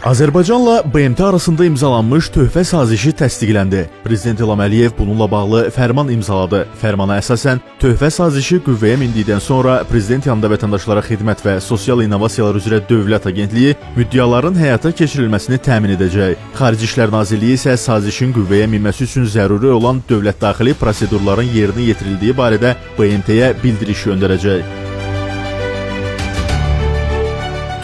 Azərbaycanla BMT arasında imzalanmış töhfə sazişi təsdiqləndi. Prezident İlham Əliyev bununla bağlı fərman imzaladı. Fərmana əsasən töhfə sazişi qüvvəyə mindikdən sonra prezident yanında Vətəndaşlara Xidmət və Sosial İnnovasiyalar üzrə Dövlət Agentliyi müddiaların həyata keçirilməsini təmin edəcək. Xarici İşlər Nazirliyi isə sazişin qüvvəyə minməsi üçün zəruri olan dövlət-daxili prosedurların yerinə yetirildiyi barədə BMT-yə bildiriş göndərəcək.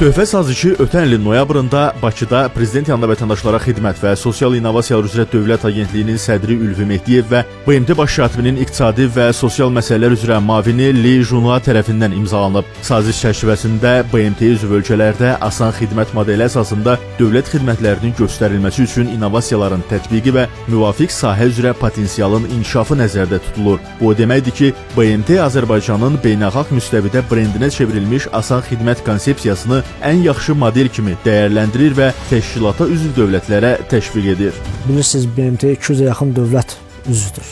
Töhfə sazişi ötən ilin noyabrında Bakıda Prezident yanında Vətəndaşlara Xidmət və Sosial İnnovasiyalar üzrə Dövlət Agentliyinin sədri Ülvi Mehdiyev və BMT Baş Katibinin iqtisadi və sosial məsələlər üzrə müavini Li Junhua tərəfindən imzalanıb. Saziş çərçivəsində BMT üzv ölkələrdə asan xidmət modeli əsasında dövlət xidmətlərinin göstərilməsi üçün innovasiyaların tətbiqi və müvafiq sahə üzrə potensialın inkişafı nəzərdə tutulur. Bu o deməkdir ki, BMT Azərbaycanın beynəlxalq müstəvidə brendinə çevrilmiş asan xidmət konsepsiyasını ən yaxşı model kimi dəyərləndirir və təşkilata üzv dövlətlərə təşviq edir. Bilirsiniz, BMT 200-ə yaxın dövlət üzvdür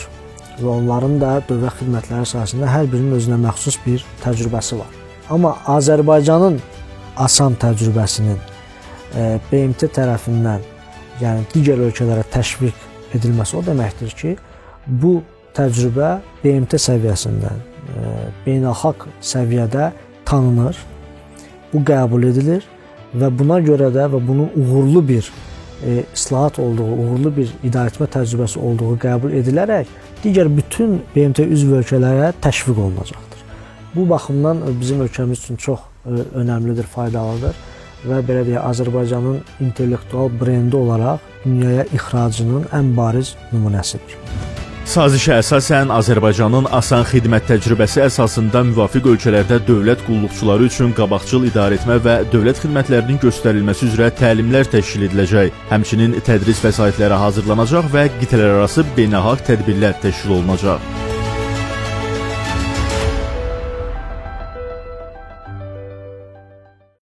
və onların da dövlət xidmətləri sahəsində hər birinin özünə məxsus bir təcrübəsi var. Amma Azərbaycanın asan təcrübəsinin BMT tərəfindən, yəni digər ölkələrə təşviq edilməsi o deməkdir ki, bu təcrübə BMT səviyyəsindən beynəlxalq səviyyədə tanınır. Bu qəbul edilir və buna görə də və bunun uğurlu bir islahat olduğu, uğurlu bir idarəetmə təcrübəsi olduğu qəbul edilərək digər bütün BMT üzv ölkələrə təşviq olunacaqdır. Bu baxımdan bizim ölkəmiz üçün çox önəmlidir, faydalıdır və belə deyək, Azərbaycanın intellektual brendi olaraq dünyaya ixracının ən bariz nümunəsidir. Sazişə əsasən Azərbaycanın asan xidmət təcrübəsi əsasında müvafiq ölkələrdə dövlət qulluqçuları üçün qabaqcıl idarəetmə və dövlət xidmətlərinin göstərilməsi üzrə təlimlər təşkil ediləcək. Həmçinin tədris vəsaitləri hazırlanacaq və qitələrarası beynəlxalq tədbirlər təşkil olunacaq.